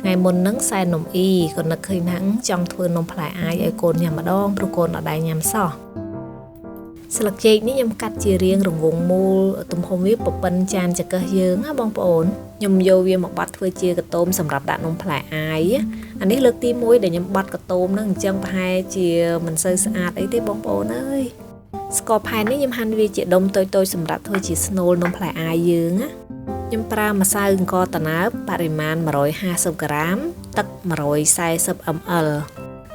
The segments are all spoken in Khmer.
ថ្ងៃមុនហ្នឹងសែននំអ៊ីក៏នឹកឃើញថាចង់ធ្វើនំផ្លែអាយឲ្យកូនញ៉ាំម្ដងព្រោះកូនអត់ដែរញ៉ាំសោះស្លឹកចេកនេះខ្ញុំកាត់ជារាងរង្វង់មូលទំហំវាប៉ុណ្ណចានចង្កឹះយើងណាបងប្អូនខ្ញុំយកវាមកបាត់ធ្វើជាកន្ទោមសម្រាប់ដាក់នំផ្លែអាយអានេះលើកទី1ដែលខ្ញុំបាត់កន្ទោមហ្នឹងអញ្ចឹងប្រហែលជាមិនសូវស្អាតអីទេបងប្អូនអើយស្ករផែននេះខ្ញុំហាន់វាជាដុំតូចៗសម្រាប់ធ្វើជាស្នូលនំផ្លែអាយយើងណាខ្ញុំប្រើម្សៅអង្ករត្នោតបរិមាណ150ក្រាមទឹក140 ml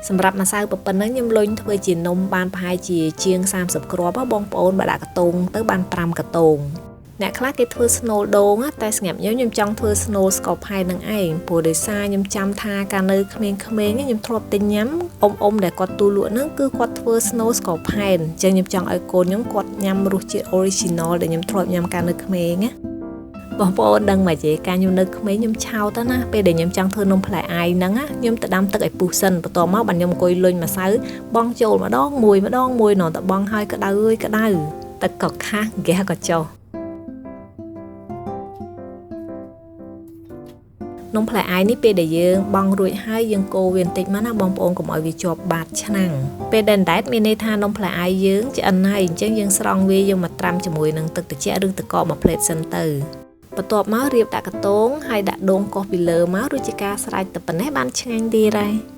សម្រាប់ម្សៅប៉ុណ្ណឹងខ្ញុំលុញធ្វើជានំបានប្រហែលជាជាង30គ្រាប់បងប្អូនបើដាក់កន្ទោងទៅបាន5កន្ទោងអ្នកខ្លះគេធ្វើស្នូលដូងតែស្ងាត់ខ្ញុំចង់ធ្វើស្នូលស្ករផែននឹងឯងព្រោះដោយសារខ្ញុំចាំថាកាលនៅក្មេងៗខ្ញុំធ្លាប់ទិញញ៉ាំអ៊ំដែលគាត់ទូលក់ហ្នឹងគឺគាត់ធ្វើស្នូលស្ករផែនអញ្ចឹងខ្ញុំចង់ឲ្យកូនខ្ញុំគាត់ញ៉ាំរសជាតិ original ដែលខ្ញុំធ្លាប់ញ៉ាំកាលនៅក្មេងណាបងប្អូនដឹងមកទេកាលខ្ញុំនៅក្មេងខ្ញុំឆោតណាពេលដែលខ្ញុំចង់ធ្វើនំផ្លែអាយហ្នឹងខ្ញុំទៅដាំទឹកឲ្យពុះសិនបន្ទាប់មកបានខ្ញុំអង្គុយលុញម្សៅបងចូលម្ដងមួយណោះតបងឲ្យក្តៅអើយក្តៅទឹកក៏ខាស់ហ្គាសក៏ចុះនំផ្លែអាយនេះពេលដែលយើងបង់រួចហើយយើងកូរវាបន្តិចមកណាបងប្អូនកុំឲ្យវាជាប់បាតឆ្នាំងពេលដែលដែតមានន័យថានំផ្លែអាយយើងឆ្អិនហើយអញ្ចឹងយើងស្រង់វាយកមកត្រាំជាមួយនឹងទឹកត្រជាក់ឬទឹកកកមួយភ្លេតសិនទៅបន្ទាប់មករៀបដាក់កន្ទោងហើយដាក់ដូងកោសពីលើមករួចជាការស្រេចតែប៉ុណ្ណេះបានឆ្ងាញ់ទៀតហើយ